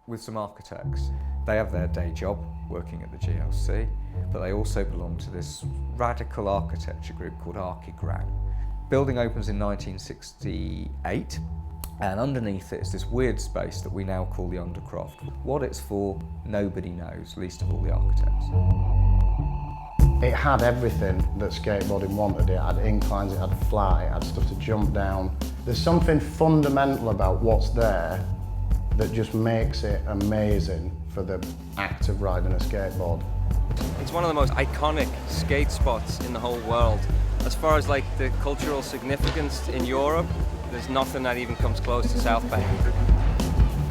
with some architects. They have their day job working at the GLC, but they also belong to this radical architecture group called archaic. Building opens in 1968, and underneath it is this weird space that we now call the Undercroft. What it's for, nobody knows, least of all the architects. It had everything that skateboarding wanted. It had inclines, it had flat, it had stuff to jump down. There's something fundamental about what's there that just makes it amazing for the act of riding a skateboard. It's one of the most iconic skate spots in the whole world. As far as like the cultural significance in Europe, there's nothing that even comes close to Southbank.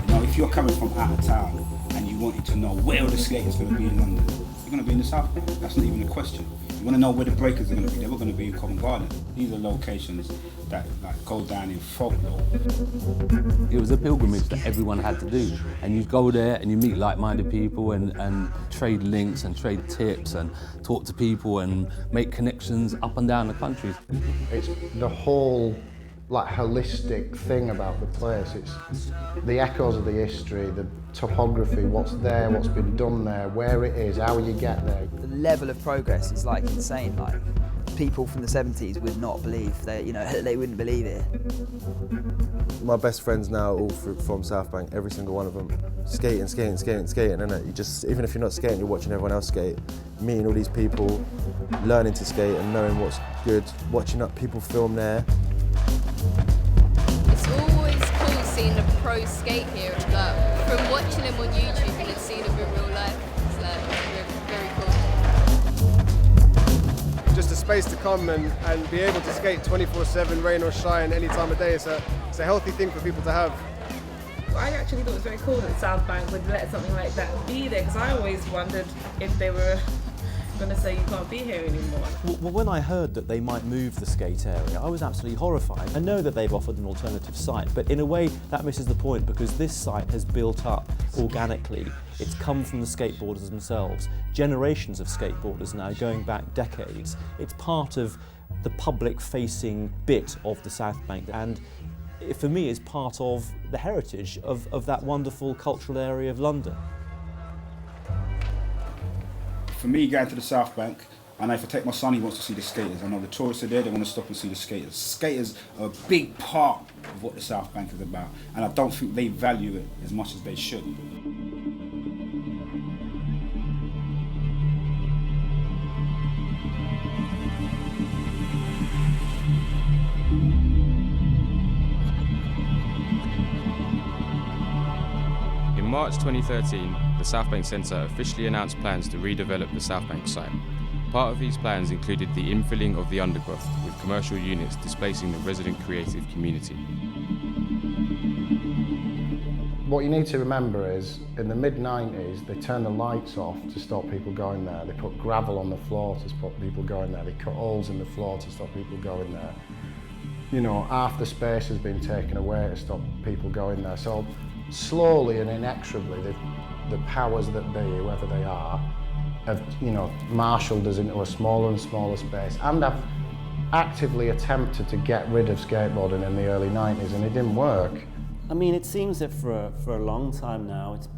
You know, if you're coming from out of town and you wanted to know where the skaters going to be in London, you're going to be in the Southbank. That's not even a question. You want to know where the breakers are going to be, they were going to be in Covent Garden. These are locations that like go down in folklore. It was a pilgrimage that everyone had to do, and you go there and you meet like-minded people and trade links and trade tips and talk to people and make connections up and down the country. It's the whole like holistic thing about the place. It's the echoes of the history, the topography, what's there, what's been done there, where it is, how you get there. The level of progress is like insane. Like people from the 70s would not believe that, they wouldn't believe it. My best friends now are all from Southbank, every single one of them. Skating, innit? You just, even if you're not skating, you're watching everyone else skate, meeting all these people, learning to skate and knowing what's good, watching up people film there. It's always cool seeing the pros skate here. Like, from watching them on YouTube and then seeing them in real life, it's like very cool. Just a space to come and be able to skate 24/7, rain or shine, any time of day. It's a healthy thing for people to have. I actually thought it was very cool that Southbank would let something like that be there, because I always wondered if they were going to say you can't be here anymore. Well, when I heard that they might move the skate area, I was absolutely horrified. I know that they've offered an alternative site, but in a way that misses the point, because this site has built up organically. It's come from the skateboarders themselves. Generations of skateboarders now, going back decades. It's part of the public-facing bit of the Southbank, and for me is part of the heritage of that wonderful cultural area of London. For me, going to the Southbank, I know if I take my son, he wants to see the skaters. I know the tourists are there, they want to stop and see the skaters. Skaters are a big part of what the Southbank is about, and I don't think they value it as much as they should. In March 2013, the Southbank Centre officially announced plans to redevelop the Southbank site. Part of these plans included the infilling of the Undercroft, with commercial units displacing the resident creative community. What you need to remember is, in the mid-90s, they turned the lights off to stop people going there. They put gravel on the floor to stop people going there. They cut holes in the floor to stop people going there. Half the space has been taken away to stop people going there. So slowly and inexorably, the powers that be, whoever they are, have marshalled us into a smaller and smaller space, and have actively attempted to get rid of skateboarding in the early 90s, and it didn't work. I mean, it seems that for a long time now, it's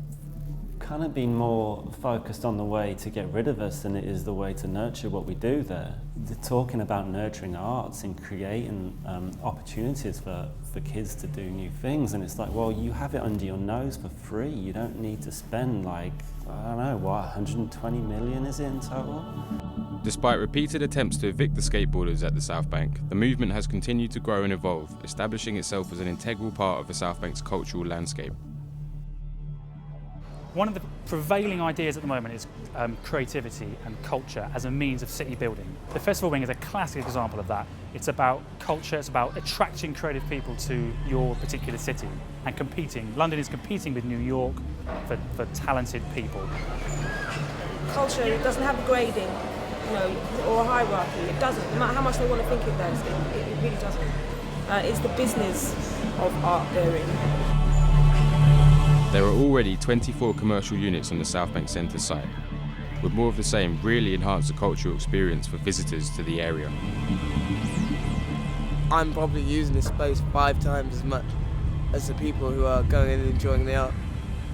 kind of been more focused on the way to get rid of us than it is the way to nurture what we do there. They're talking about nurturing arts and creating opportunities for kids to do new things, and it's like, well, you have it under your nose for free. You don't need to spend like, I don't know, what, 120 million is it in total? Despite repeated attempts to evict the skateboarders at the Southbank, the movement has continued to grow and evolve, establishing itself as an integral part of the Southbank's cultural landscape. One of the prevailing ideas at the moment is creativity and culture as a means of city building. The Festival Wing is a classic example of that. It's about culture, it's about attracting creative people to your particular city and competing. London is competing with New York for talented people. Culture, it doesn't have grading, or a hierarchy. It doesn't, no matter how much they want to think it does, it really doesn't. It's the business of art therein. There are already 24 commercial units on the Southbank Centre site, with more of the same really enhance the cultural experience for visitors to the area. I'm probably using this space 5 times as much as the people who are going and enjoying the art.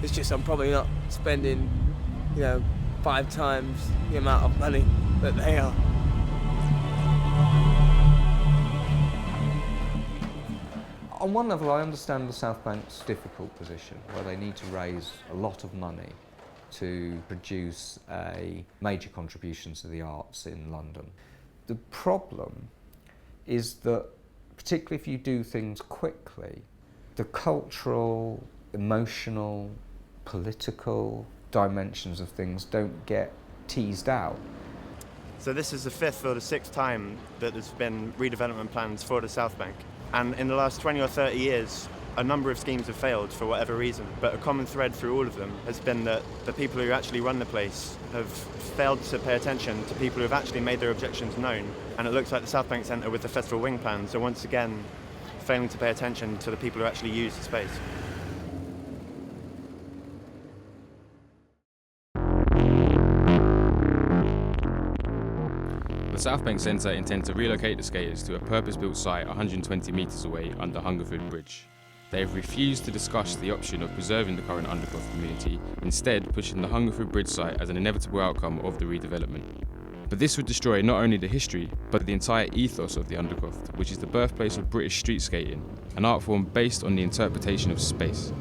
It's just I'm probably not spending, 5 times the amount of money that they are. On one level, I understand the South Bank's difficult position, where they need to raise a lot of money to produce a major contribution to the arts in London. The problem is that, particularly if you do things quickly, the cultural, emotional, political dimensions of things don't get teased out. So this is the 5th or the 6th time that there's been redevelopment plans for the South Bank. And in the last 20 or 30 years, a number of schemes have failed for whatever reason. But a common thread through all of them has been that the people who actually run the place have failed to pay attention to people who have actually made their objections known. And it looks like the Southbank Centre with the Festival Wing plans are once again failing to pay attention to the people who actually use the space. The Southbank Centre intend to relocate the skaters to a purpose-built site 120 metres away under Hungerford Bridge. They have refused to discuss the option of preserving the current Undercroft community, instead pushing the Hungerford Bridge site as an inevitable outcome of the redevelopment. But this would destroy not only the history, but the entire ethos of the Undercroft, which is the birthplace of British street skating, an art form based on the interpretation of space.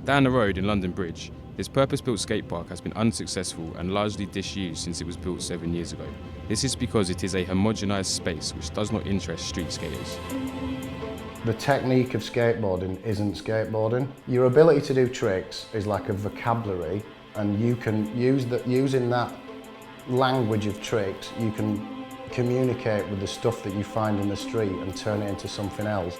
Down the road in London Bridge, this purpose-built skate park has been unsuccessful and largely disused since it was built 7 years ago. This is because it is a homogenised space which does not interest street skaters. The technique of skateboarding isn't skateboarding. Your ability to do tricks is like a vocabulary, and you can using that language of tricks, you can communicate with the stuff that you find in the street and turn it into something else.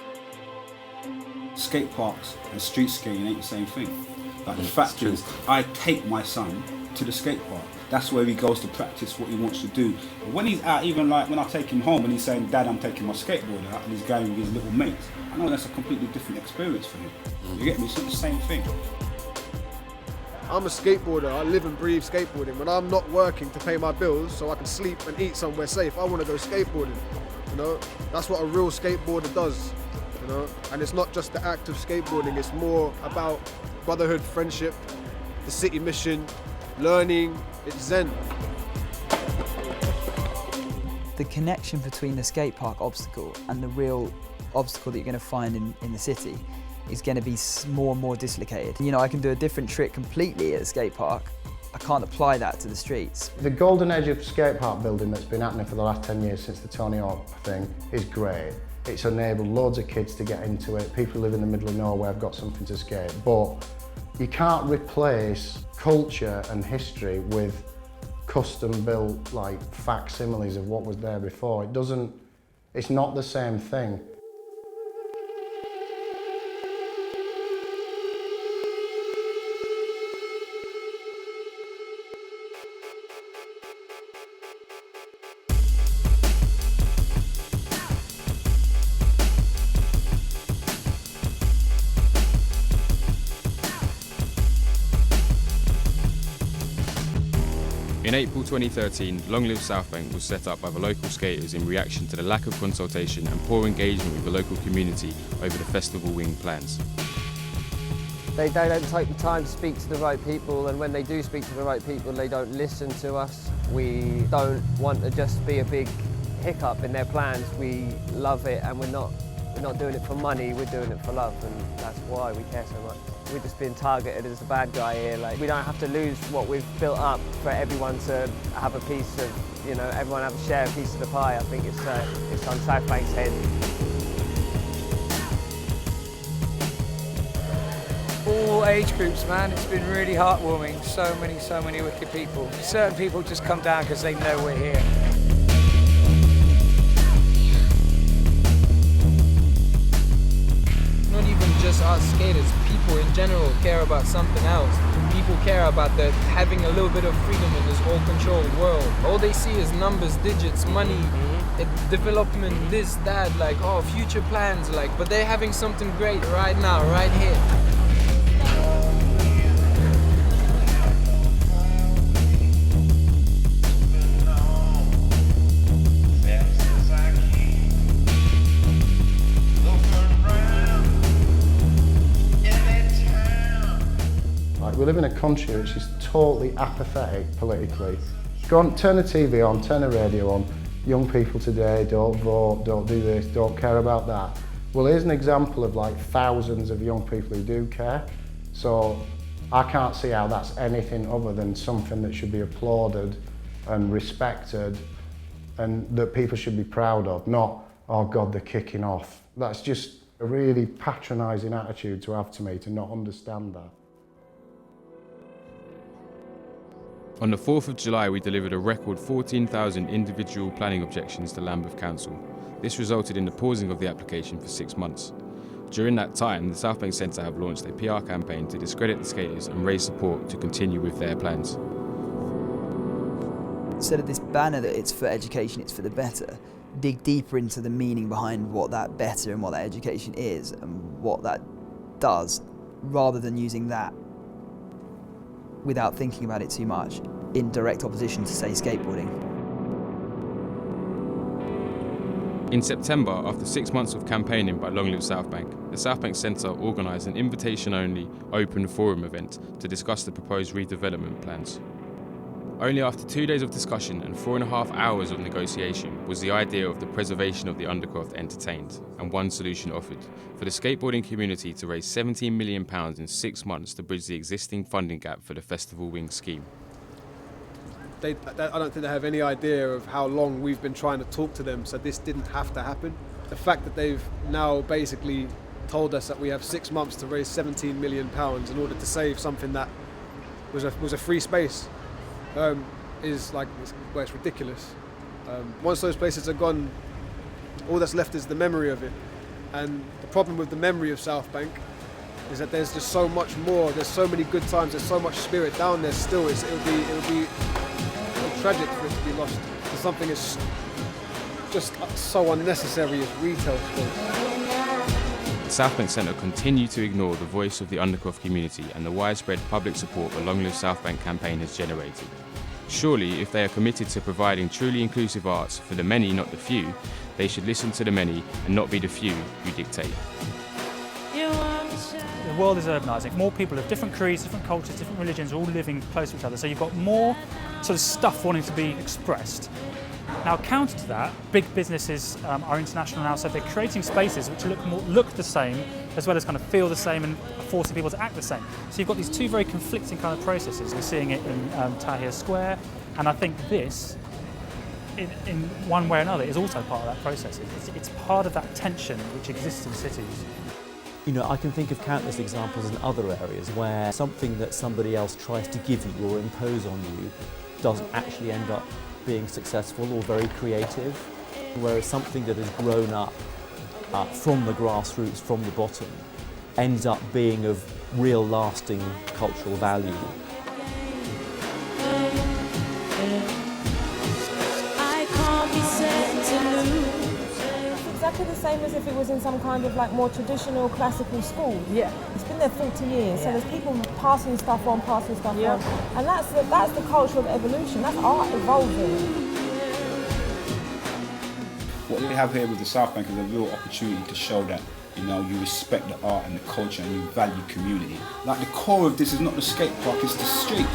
Skate parks and street skating ain't the same thing. Like the fact is, I take my son to the skate park. That's where he goes to practice what he wants to do. But when he's out, even like when I take him home and he's saying, "Dad, I'm taking my skateboard out," and he's going with his little mates, I know that's a completely different experience for him. You get me? It's not the same thing. I'm a skateboarder. I live and breathe skateboarding. When I'm not working to pay my bills so I can sleep and eat somewhere safe, I want to go skateboarding. That's what a real skateboarder does. And it's not just the act of skateboarding. It's more about brotherhood, friendship, the city mission, learning. It's Zen. The connection between the skate park obstacle and the real obstacle that you're going to find in the city is going to be more and more dislocated. I can do a different trick completely at a skate park. I can't apply that to the streets. The golden age of skate park building that's been happening for the last 10 years since the Tony Hawk thing is great. It's enabled loads of kids to get into it. People who live in the middle of nowhere have got something to skate. But you can't replace culture and history with custom-built facsimiles of what was there before. It's not the same thing. In April 2013, Long Live Southbank was set up by the local skaters in reaction to the lack of consultation and poor engagement with the local community over the Festival Wing plans. They don't take the time to speak to the right people, and when they do speak to the right people, they don't listen to us. We don't want to just be a big hiccup in their plans. We love it, and we're not doing it for money, we're doing it for love, and that's why we care so much. We're just being targeted as the bad guy here. We don't have to lose what we've built up for everyone to have a piece of, everyone have a share a piece of the pie. I think it's on South Bank's head. All age groups, man. It's been really heartwarming. So many wicked people. Certain people just come down because they know we're here. Not even just us skaters, people in general care about something else. People care about having a little bit of freedom in this all-controlled world. All they see is numbers, digits, money, development, this, that, future plans, but they're having something great right now, right here. Anytime country which is totally apathetic politically. Go on, turn the TV on, turn the radio on. Young people today don't vote, don't do this, don't care about that. Well, here's an example of like thousands of young people who do care. So I can't see how that's anything other than something that should be applauded and respected and that people should be proud of, not, oh God, they're kicking off. That's just a really patronising attitude to have to me, to not understand that. On the 4th of July, we delivered a record 14,000 individual planning objections to Lambeth Council. This resulted in the pausing of the application for 6 months. During that time, the Southbank Centre have launched a PR campaign to discredit the skaters and raise support to continue with their plans. Instead of this banner that it's for education, it's for the better, dig deeper into the meaning behind what that better and what that education is and what that does, rather than using that without thinking about it too much, in direct opposition to, say, skateboarding. In September, after 6 months of campaigning by Long Live Southbank, the Southbank Centre organised an invitation-only open forum event to discuss the proposed redevelopment plans. Only after 2 days of discussion and 4.5 hours of negotiation was the idea of the preservation of the Undercroft entertained, and one solution offered: for the skateboarding community to raise £17 million in 6 months to bridge the existing funding gap for the Festival Wing scheme. I don't think they have any idea of how long we've been trying to talk to them, so this didn't have to happen. The fact that they've now basically told us that we have 6 months to raise £17 million in order to save something that was a free space is like, it's ridiculous. Once those places are gone, all that's left is the memory of it. And the problem with the memory of Southbank is that there's just so much more. There's so many good times. There's so much spirit down there still. It would be tragic for it to be lost to something as just so unnecessary as retail space. The Southbank Centre continue to ignore the voice of the Undercroft community and the widespread public support the Long Live Southbank campaign has generated. Surely, if they are committed to providing truly inclusive arts for the many, not the few, they should listen to the many and not be the few who dictate. The world is urbanising. More people of different creeds, different cultures, different religions are all living close to each other. So you've got more sort of stuff wanting to be expressed. Now, counter to that, big businesses are international now, so they're creating spaces which look the same, as well as kind of feel the same and forcing people to act the same. So you've got these two very conflicting kind of processes. We're seeing it in Tahrir Square, and I think this, in one way or another, is also part of that process. It's part of that tension which exists in cities. You know, I can think of countless examples in other areas where something that somebody else tries to give you or impose on you doesn't actually end up being successful or very creative, whereas something that has grown up from the grassroots, from the bottom, ends up being of real lasting cultural value. Exactly the same as if it was in some kind of like more traditional classical school. Yeah. It's been there 40 years, so there's people passing stuff on, on. And that's the culture of evolution, that's art evolving. What we have here with the Southbank is a real opportunity to show that, you know, you respect the art and the culture and you value community. Like, the core of this is not the skate park, it's the street.